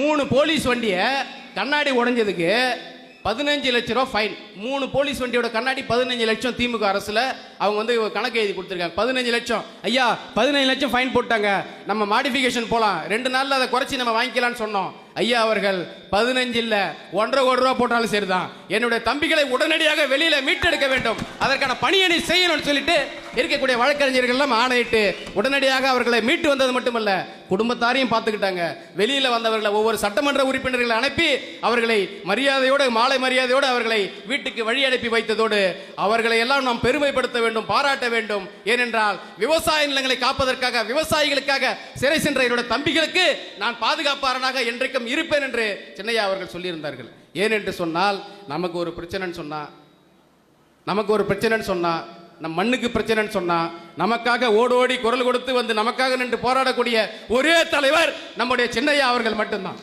3 police வண்டியை கண்ணாடி உடைஞ்சதுக்கு 15 லட்ச ரூபா ஃபைன். 3 போலீஸ் வண்டியோட கண்ணாடி 15 லட்சம். திமுக அரசுல அவங்க வந்து கணக்கு எழுதி கொடுத்துருக்காங்க. 15 லட்சம். ஐயா 15 லட்சம் ஃபைன் போட்டாங்க, நம்ம மாடிஃபிகேஷன் போலாம், 2 நாள்ல அதை குறைச்சி நம்ம வாங்கிக்கலாம்னு சொன்னோம். ஐயா அவர்கள் 15 இல்ல 1.5 கோடி ரூபா போட்டாலும் சரிதான், என்னுடைய தம்பிகளை உடனடியாக வெளியில மீட்டெடுக்க வேண்டும், அதற்கான பணியை நீ செய்யணும்னு சொல்லிட்டு இருக்கக்கூடிய வழக்கறிஞர்கள் எல்லாம் ஆணையிட்டு உடனடியாக அவர்களை மீட்டு வந்தது மட்டுமல்ல, குடும்பத்தாரையும் பார்த்துக்கிட்டாங்க. வெளியில வந்தவர்களை ஒவ்வொரு சட்டமன்ற உறுப்பினர்களை அனுப்பி அவர்களை மரியாதையோடு, மாலை மரியாதையோடு அவர்களை வீட்டுக்கு வழி அனுப்பி வைத்ததோடு அவர்களை எல்லாம் நாம் பெருமைப்படுத்த வேண்டும், பாராட்ட வேண்டும். ஏனென்றால் விவசாய நிலங்களை காப்பதற்காக, விவசாயிகளுக்காக சிறை சென்ற என்னுடைய தம்பிகளுக்கு நான் பாதுகாப்பாளனாக என்றைக்கும் இருப்பேன் என்று சின்னையா அவர்கள் சொல்லியிருந்தார்கள். ஏனென்று சொன்னால் நமக்கு ஒரு பிரச்சனைன்னு சொன்னா, நம் மண்ணுக்கு பிரச்சனைன்னு சொன்னா, நமக்காக ஓடோடி குரல் கொடுத்து வந்து நமக்காக நின்று போராடக்கூடிய ஒரே தலைவர் நம்முடைய சின்னையா அவர்கள் மட்டும்தான்.